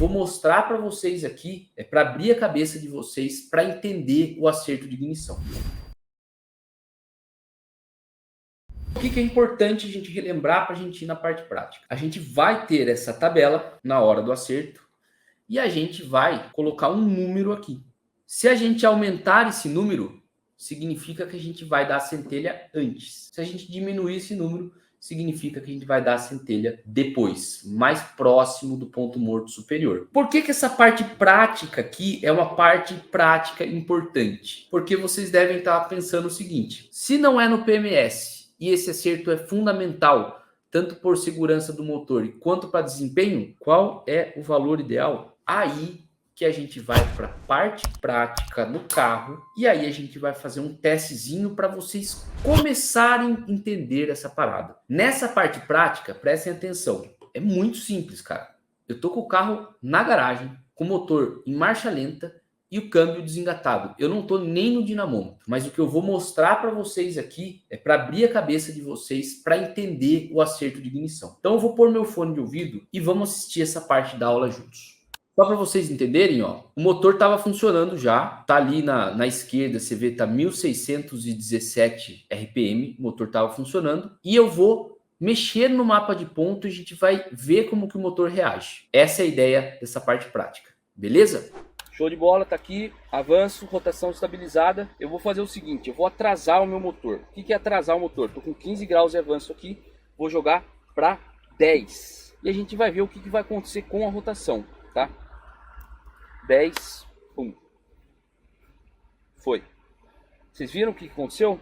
vou mostrar para vocês aqui é para abrir a cabeça de vocês para entender o acerto de ignição. O que é importante a gente relembrar para a gente ir na parte prática? A gente vai ter essa tabela na hora do acerto e a gente vai colocar um número aqui. Se a gente aumentar esse número, significa que a gente vai dar a centelha antes. Se a gente diminuir esse número, significa que a gente vai dar a centelha depois, mais próximo do ponto morto superior. Por que essa parte prática aqui é uma parte prática importante? Porque vocês devem estar pensando o seguinte: se não é no PMS e esse acerto é fundamental, tanto por segurança do motor quanto para desempenho, qual é o valor ideal? Aí que a gente vai para a parte prática no carro e aí a gente vai fazer um testezinho para vocês começarem a entender essa parada. Nessa parte prática, prestem atenção, é muito simples, cara. Eu tô com o carro na garagem, com o motor em marcha lenta e o câmbio desengatado. Eu não tô nem no dinamômetro, mas o que eu vou mostrar para vocês aqui é para abrir a cabeça de vocês para entender o acerto de ignição. Então eu vou pôr meu fone de ouvido e vamos assistir essa parte da aula juntos. Só para vocês entenderem, ó, o motor estava funcionando já, tá ali na esquerda, você vê, tá 1617 RPM, o motor estava funcionando, e eu vou mexer no mapa de ponto e a gente vai ver como que o motor reage. Essa é a ideia dessa parte prática, beleza? Show de bola, tá aqui, avanço, rotação estabilizada. Eu vou fazer o seguinte, eu vou atrasar o meu motor. O que é atrasar o motor? Tô com 15 graus de avanço aqui, vou jogar para 10. E a gente vai ver o que vai acontecer com a rotação, tá? 10, pum. Foi. Vocês viram o que aconteceu?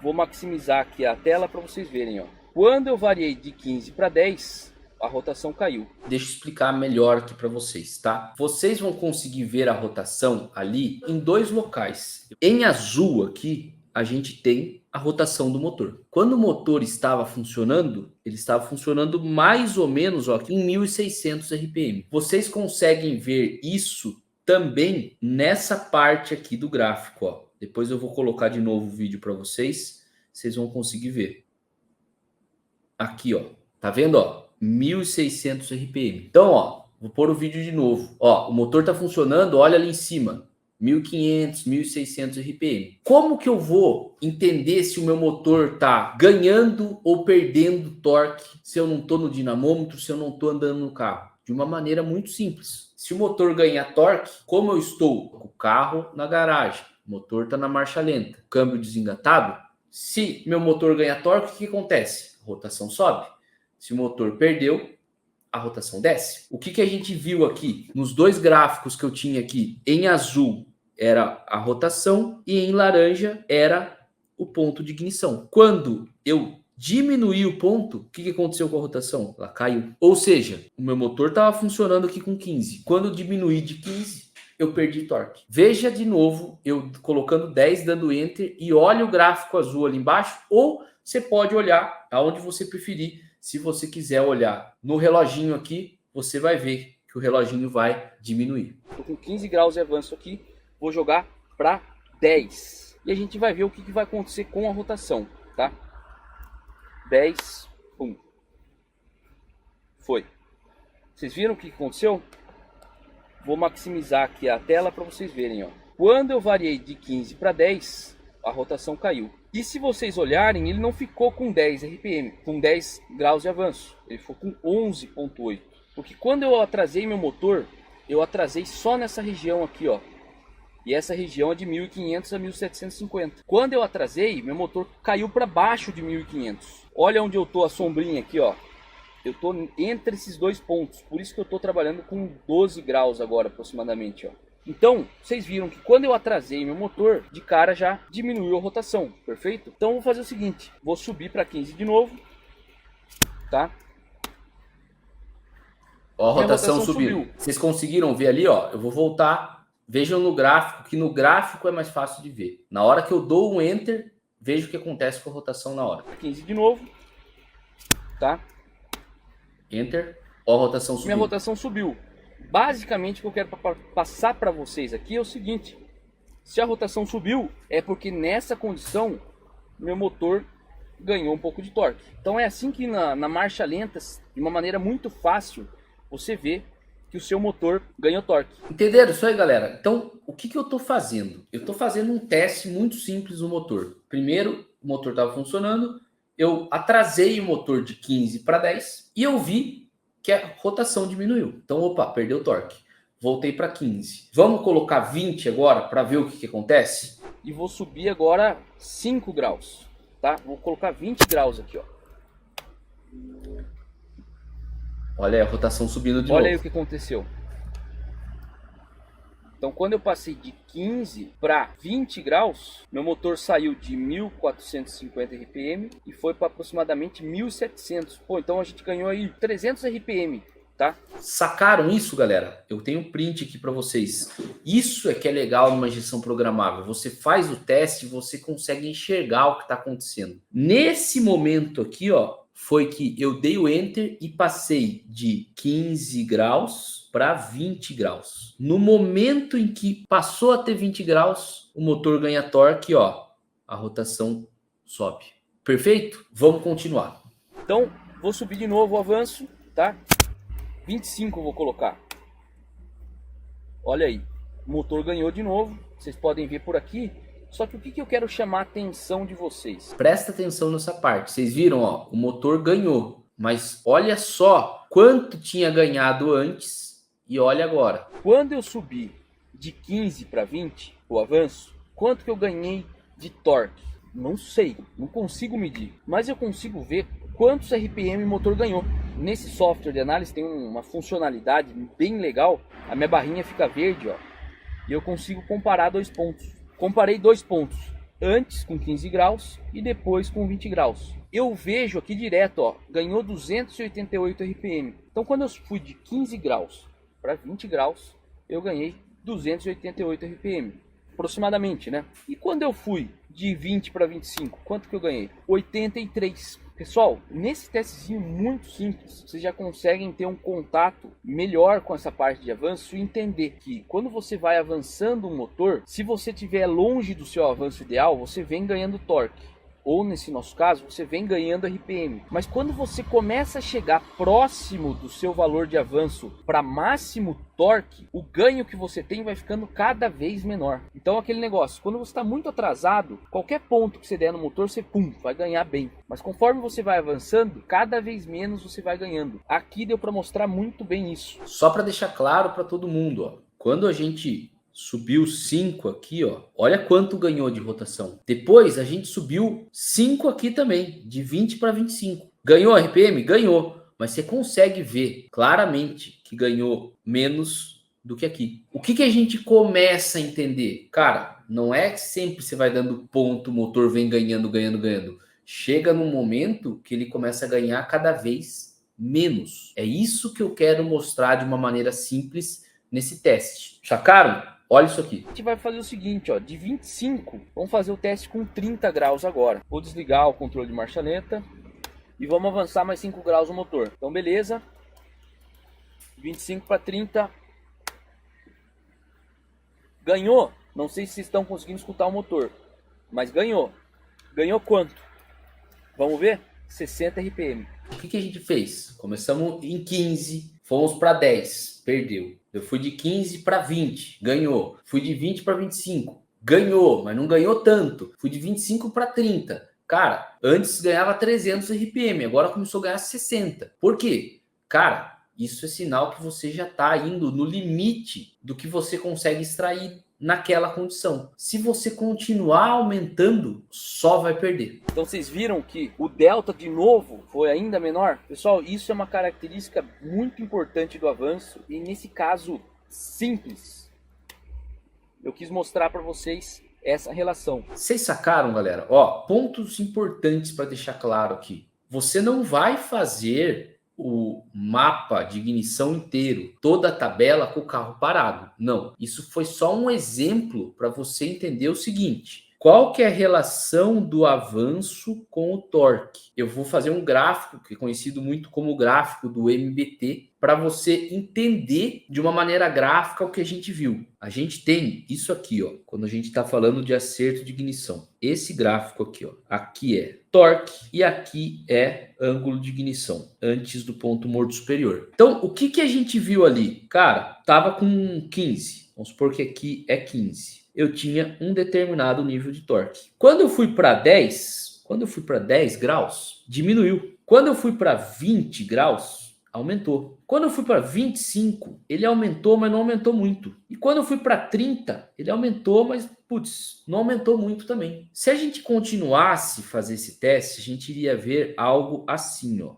Vou maximizar aqui a tela para vocês verem, ó. Quando eu variei de 15 para 10, a rotação caiu. Deixa eu explicar melhor aqui para vocês, tá? Vocês vão conseguir ver a rotação ali em dois locais. Em azul aqui, a gente tem a rotação do motor. Quando o motor estava funcionando, ele estava funcionando mais ou menos ó, em 1600 RPM. Vocês conseguem ver isso também nessa parte aqui do gráfico. Ó. Depois eu vou colocar de novo o vídeo para vocês. Vocês vão conseguir ver. Aqui, ó. Tá vendo? Ó? 1600 RPM. Então, ó, vou pôr o vídeo de novo. Ó, o motor está funcionando, olha ali em cima. 1500, 1600 RPM. Como que eu vou entender se o meu motor tá ganhando ou perdendo torque se eu não tô no dinamômetro, se eu não tô andando no carro? De uma maneira muito simples. Se o motor ganhar torque, como eu estou com o carro na garagem, o motor tá na marcha lenta, câmbio desengatado, se meu motor ganhar torque, o que acontece? A rotação sobe. Se o motor perdeu, a rotação desce. O que a gente viu aqui nos dois gráficos que eu tinha aqui, em azul era a rotação e em laranja era o ponto de ignição. Quando eu diminuí o ponto, o que aconteceu com a rotação? Ela caiu. Ou seja, o meu motor estava funcionando aqui com 15. Quando eu diminuí de 15, eu perdi torque. Veja de novo, eu colocando 10, dando Enter e olha o gráfico azul ali embaixo, ou você pode olhar aonde você preferir. Se você quiser olhar no reloginho aqui, você vai ver que o reloginho vai diminuir. Estou com 15 graus de avanço aqui, vou jogar para 10. E a gente vai ver o que vai acontecer com a rotação, tá? 10, pum. Foi. Vocês viram o que aconteceu? Vou maximizar aqui a tela para vocês verem, ó. Quando eu variei de 15 para 10, a rotação caiu. E se vocês olharem, ele não ficou com 10 RPM, com 10 graus de avanço. Ele ficou com 11,8. Porque quando eu atrasei meu motor, eu atrasei só nessa região aqui, ó. E essa região é de 1500 a 1750. Quando eu atrasei, meu motor caiu para baixo de 1500. Olha onde eu tô, a sombrinha aqui, ó. Eu tô entre esses dois pontos. Por isso que eu tô trabalhando com 12 graus agora, aproximadamente, ó. Então, vocês viram que quando eu atrasei meu motor, de cara já diminuiu a rotação, perfeito? Então, eu vou fazer o seguinte, vou subir para 15 de novo, tá? Ó, a rotação subiu. Vocês conseguiram ver ali, ó? Eu vou voltar, vejam no gráfico, que no gráfico é mais fácil de ver. Na hora que eu dou um Enter, veja o que acontece com a rotação na hora. 15 de novo, tá? Enter, ó, a rotação subiu. Minha rotação subiu. Basicamente, o que eu quero passar para vocês aqui é o seguinte: se a rotação subiu, é porque nessa condição meu motor ganhou um pouco de torque. Então é assim que na marcha lenta, de uma maneira muito fácil, você vê que o seu motor ganhou torque. Entenderam isso aí, galera? Então, o que eu estou fazendo? Eu estou fazendo um teste muito simples no motor. Primeiro, o motor estava funcionando, eu atrasei o motor de 15 para 10 e eu vi que a rotação diminuiu. Então, opa, perdeu torque. Voltei para 15. Vamos colocar 20 agora para ver o que acontece? E vou subir agora 5 graus, tá? Vou colocar 20 graus aqui, ó. Olha aí a rotação subindo de novo. Olha aí o que aconteceu. Então, quando eu passei de 15 para 20 graus, meu motor saiu de 1.450 RPM e foi para aproximadamente 1.700. Pô, então a gente ganhou aí 300 RPM, tá? Sacaram isso, galera? Eu tenho um print aqui para vocês. Isso é que é legal numa injeção programável. Você faz o teste e você consegue enxergar o que está acontecendo. Nesse momento aqui, ó, foi que eu dei o Enter e passei de 15 graus para 20 graus. No momento em que passou a ter 20 graus, o motor ganha torque, ó, a rotação sobe. Perfeito? Vamos continuar. Então, vou subir de novo o avanço, tá? 25 eu vou colocar. Olha aí, o motor ganhou de novo. Vocês podem ver por aqui. Só que o que eu quero chamar a atenção de vocês? Presta atenção nessa parte. Vocês viram, ó, o motor ganhou. Mas olha só quanto tinha ganhado antes e olha agora. Quando eu subi de 15 para 20, o avanço, quanto que eu ganhei de torque? Não sei, não consigo medir. Mas eu consigo ver quantos RPM o motor ganhou. Nesse software de análise tem uma funcionalidade bem legal. A minha barrinha fica verde, ó. E eu consigo comparar 2 pontos. Comparei 2 pontos, antes com 15 graus e depois com 20 graus. Eu vejo aqui direto, ó, ganhou 288 RPM. Então quando eu fui de 15 graus para 20 graus, eu ganhei 288 RPM, aproximadamente, né? E quando eu fui de 20 para 25, quanto que eu ganhei? 83. Pessoal, nesse testezinho muito simples, vocês já conseguem ter um contato melhor com essa parte de avanço e entender que quando você vai avançando um motor, se você estiver longe do seu avanço ideal, você vem ganhando torque. Ou nesse nosso caso, você vem ganhando RPM. Mas quando você começa a chegar próximo do seu valor de avanço para máximo torque, o ganho que você tem vai ficando cada vez menor. Então aquele negócio, quando você está muito atrasado, qualquer ponto que você der no motor, você vai ganhar bem. Mas conforme você vai avançando, cada vez menos você vai ganhando. Aqui deu para mostrar muito bem isso. Só para deixar claro para todo mundo, ó, quando a gente subiu 5 aqui, ó. Olha quanto ganhou de rotação. Depois a gente subiu 5 aqui também, de 20 para 25. Ganhou RPM? Ganhou. Mas você consegue ver claramente que ganhou menos do que aqui. O que a gente começa a entender? Cara, não é que sempre você vai dando ponto, o motor vem ganhando. Chega num momento que ele começa a ganhar cada vez menos. É isso que eu quero mostrar de uma maneira simples nesse teste. Sacaram? Olha isso aqui. A gente vai fazer o seguinte, ó, de 25, vamos fazer o teste com 30 graus agora. Vou desligar o controle de marcha lenta e vamos avançar mais 5 graus no motor. Então, beleza. 25 para 30. Ganhou. Não sei se vocês estão conseguindo escutar o motor, mas ganhou. Ganhou quanto? Vamos ver? 60 RPM. O que a gente fez? Começamos em 15, fomos para 10, perdeu. Eu fui de 15 para 20, ganhou. Fui de 20 para 25, ganhou, mas não ganhou tanto. Fui de 25 para 30. Cara, antes ganhava 300 RPM, agora começou a ganhar 60. Por quê? Cara, isso é sinal que você já está indo no limite do que você consegue extrair naquela condição. Se você continuar aumentando, só vai perder. Então vocês viram que o delta de novo foi ainda menor? Pessoal, isso é uma característica muito importante do avanço e nesse caso simples. Eu quis mostrar para vocês essa relação. Vocês sacaram, galera? Ó, pontos importantes para deixar claro aqui. Você não vai fazer o mapa de ignição inteiro, toda a tabela com o carro parado. Não, isso foi só um exemplo para você entender o seguinte. Qual que é a relação do avanço com o torque? Eu vou fazer um gráfico que é conhecido muito como gráfico do MBT para você entender de uma maneira gráfica o que a gente viu. A gente tem isso aqui, ó, quando a gente está falando de acerto de ignição. Esse gráfico aqui, ó, aqui é torque e aqui é ângulo de ignição antes do ponto morto superior. Então, o que a gente viu ali? Cara, tava com 15. Vamos supor que aqui é 15. Eu tinha um determinado nível de torque. Quando eu fui para 10 graus, diminuiu. Quando eu fui para 20 graus, aumentou. Quando eu fui para 25, ele aumentou, mas não aumentou muito. E quando eu fui para 30, ele aumentou, mas, putz, não aumentou muito também. Se a gente continuasse a fazer esse teste, a gente iria ver algo assim, ó.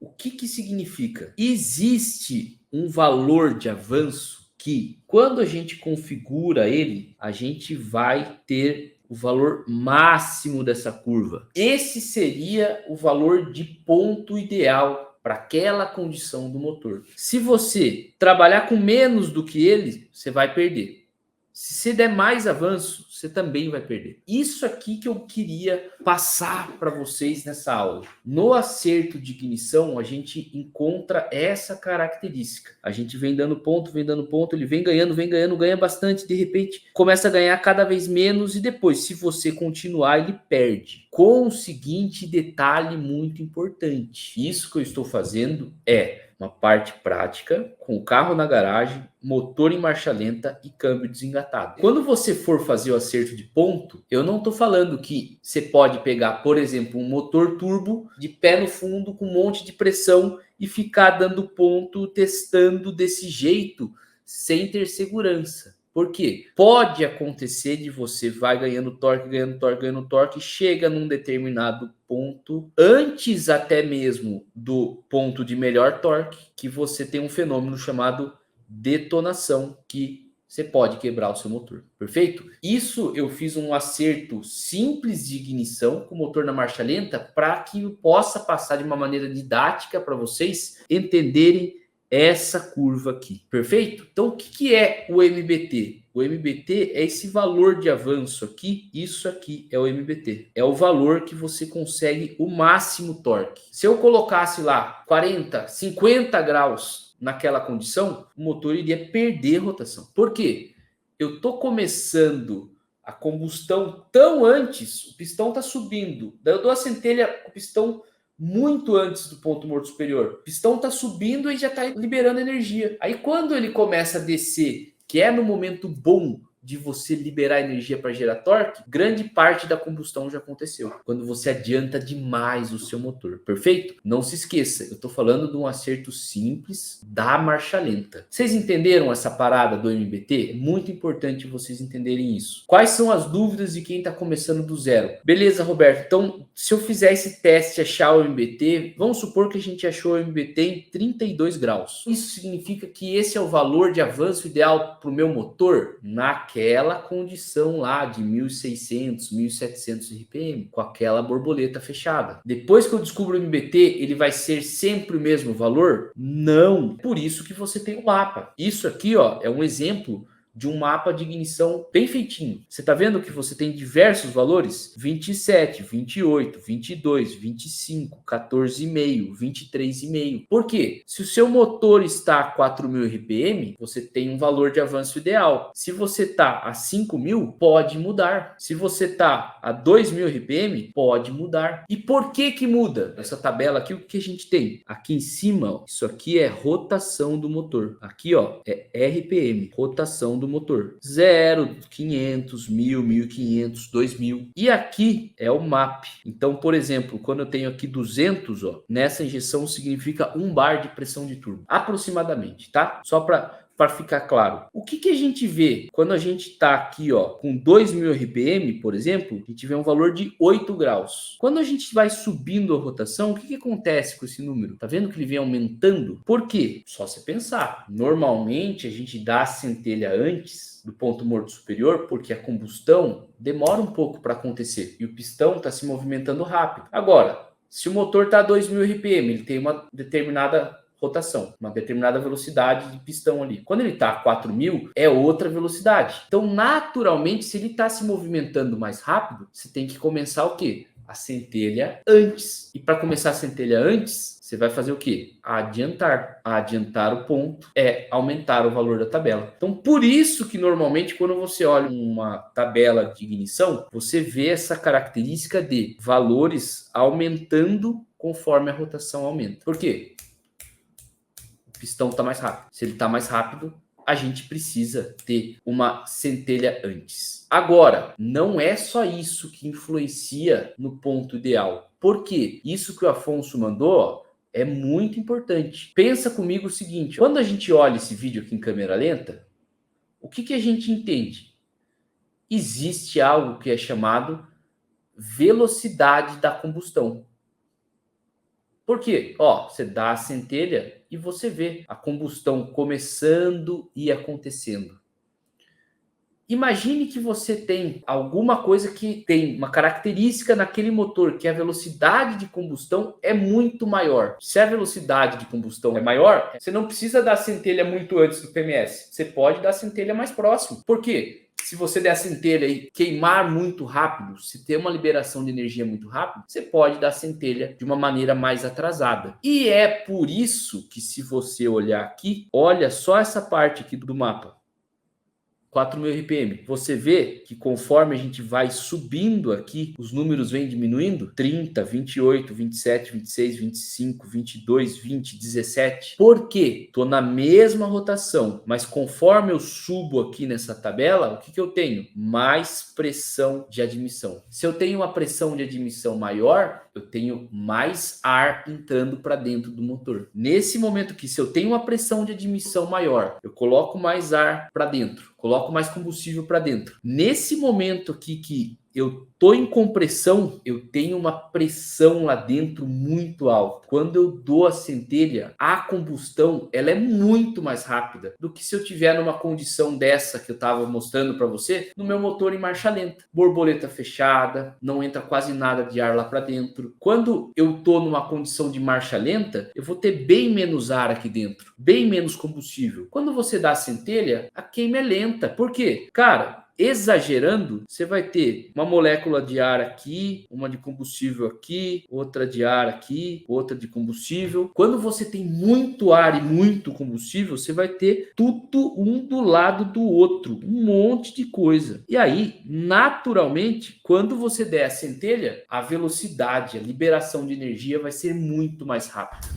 O que significa? Existe um valor de avanço que, quando a gente configura ele, a gente vai ter o valor máximo dessa curva. Esse seria o valor de ponto ideal para aquela condição do motor. Se você trabalhar com menos do que ele, você vai perder. Se você der mais avanço, você também vai perder. Isso aqui que eu queria passar para vocês nessa aula. No acerto de ignição, a gente encontra essa característica. A gente vem dando ponto, ele vem ganhando, ganha bastante, de repente começa a ganhar cada vez menos e depois, se você continuar, ele perde. Com o seguinte detalhe muito importante. Isso que eu estou fazendo é uma parte prática, com o carro na garagem, motor em marcha lenta e câmbio desengatado. Quando você for fazer o acerto de ponto, eu não estou falando que você pode pegar, por exemplo, um motor turbo de pé no fundo com um monte de pressão e ficar dando ponto, testando desse jeito, sem ter segurança. Por quê? Pode acontecer de você vai ganhando torque, chega num determinado ponto, antes até mesmo do ponto de melhor torque, que você tem um fenômeno chamado detonação, que você pode quebrar o seu motor. Perfeito? Isso eu fiz um acerto simples de ignição com o motor na marcha lenta para que eu possa passar de uma maneira didática para vocês entenderem essa curva aqui, perfeito? Então, o que é o MBT? O MBT é esse valor de avanço aqui, isso aqui é o MBT. É o valor que você consegue o máximo torque. Se eu colocasse lá 40, 50 graus naquela condição, o motor iria perder rotação. Por quê? Eu estou começando a combustão tão antes, o pistão está subindo, daí eu dou a centelha, o pistão muito antes do ponto morto superior. O pistão está subindo e já está liberando energia. Aí quando ele começa a descer, que é no momento bom de você liberar energia para gerar torque, grande parte da combustão já aconteceu. Quando você adianta demais o seu motor. Perfeito? Não se esqueça, eu estou falando de um acerto simples da marcha lenta. Vocês entenderam essa parada do MBT? É muito importante vocês entenderem isso. Quais são as dúvidas de quem está começando do zero? Beleza, Roberto. Então, se eu fizer esse teste e achar o MBT, vamos supor que a gente achou o MBT em 32 graus. Isso significa que esse é o valor de avanço ideal para o meu motor naquela condição lá de 1.600, 1.700 RPM, com aquela borboleta fechada. Depois que eu descubro o MBT, ele vai ser sempre o mesmo valor? Não. Por isso que você tem o mapa. Isso aqui, ó, é um exemplo de um mapa de ignição bem feitinho. Você está vendo que você tem diversos valores? 27, 28, 22, 25, 14,5, 23,5. Por quê? Se o seu motor está a 4.000 RPM, você tem um valor de avanço ideal. Se você está a 5.000, pode mudar. Se você está a 2.000 RPM, pode mudar. E por que muda? Essa tabela aqui, o que a gente tem? Aqui em cima, ó, isso aqui é rotação do motor. Aqui, ó, é RPM, rotação do motor. 0, 500, 1.000, 1.500, 2.000. E aqui é o MAP. Então, por exemplo, quando eu tenho aqui 200, ó, nessa injeção significa 1 bar de pressão de turbo. Aproximadamente, tá? Só para ficar claro. O que a gente vê quando a gente está aqui, ó, com 2.000 RPM, por exemplo, a gente vê um valor de 8 graus. Quando a gente vai subindo a rotação, o que acontece com esse número? Tá vendo que ele vem aumentando? Por quê? Só você pensar. Normalmente a gente dá a centelha antes do ponto morto superior, porque a combustão demora um pouco para acontecer e o pistão está se movimentando rápido. Agora, se o motor está a 2.000 RPM, ele tem uma determinada rotação, uma determinada velocidade de pistão ali. Quando ele está a 4.000, é outra velocidade. Então, naturalmente, se ele está se movimentando mais rápido, você tem que começar o quê? A centelha antes. E para começar a centelha antes, você vai fazer o quê? Adiantar. Adiantar o ponto é aumentar o valor da tabela. Então, por isso que normalmente quando você olha uma tabela de ignição, você vê essa característica de valores aumentando conforme a rotação aumenta. Por quê? O pistão está mais rápido. Se ele está mais rápido, a gente precisa ter uma centelha antes. Agora, não é só isso que influencia no ponto ideal. Por quê? Isso que o Afonso mandou, ó, é muito importante. Pensa comigo o seguinte, quando a gente olha esse vídeo aqui em câmera lenta, o que a gente entende? Existe algo que é chamado velocidade da combustão. Por quê? Ó, você dá a centelha e você vê a combustão começando e acontecendo. Imagine que você tem alguma coisa que tem uma característica naquele motor, que a velocidade de combustão é muito maior. Se a velocidade de combustão é maior, você não precisa dar a centelha muito antes do PMS. Você pode dar a centelha mais próximo. Por quê? Se você der a centelha e queimar muito rápido, se ter uma liberação de energia muito rápido, você pode dar a centelha de uma maneira mais atrasada. E é por isso que, se você olhar aqui, olha só essa parte aqui do mapa. 4.000 RPM. Você vê que conforme a gente vai subindo aqui, os números vêm diminuindo. 30, 28, 27, 26, 25, 22, 20, 17. Por quê? Estou na mesma rotação, mas conforme eu subo aqui nessa tabela, o que eu tenho? Mais pressão de admissão. Se eu tenho uma pressão de admissão maior, eu tenho mais ar entrando para dentro do motor. Nesse momento aqui, se eu tenho uma pressão de admissão maior, eu coloco mais ar para dentro, coloco mais combustível para dentro. Nesse momento aqui que eu tô em compressão, eu tenho uma pressão lá dentro muito alta. Quando eu dou a centelha, a combustão ela é muito mais rápida do que se eu tiver numa condição dessa que eu estava mostrando para você, no meu motor em marcha lenta. Borboleta fechada, não entra quase nada de ar lá para dentro. Quando eu tô numa condição de marcha lenta, eu vou ter bem menos ar aqui dentro, bem menos combustível. Quando você dá a centelha, a queima é lenta. Por quê? Cara, exagerando, você vai ter uma molécula de ar aqui, uma de combustível aqui, outra de ar aqui, outra de combustível. Quando você tem muito ar e muito combustível, você vai ter tudo um do lado do outro, um monte de coisa. E aí, naturalmente, quando você der a centelha, a velocidade, a liberação de energia vai ser muito mais rápida.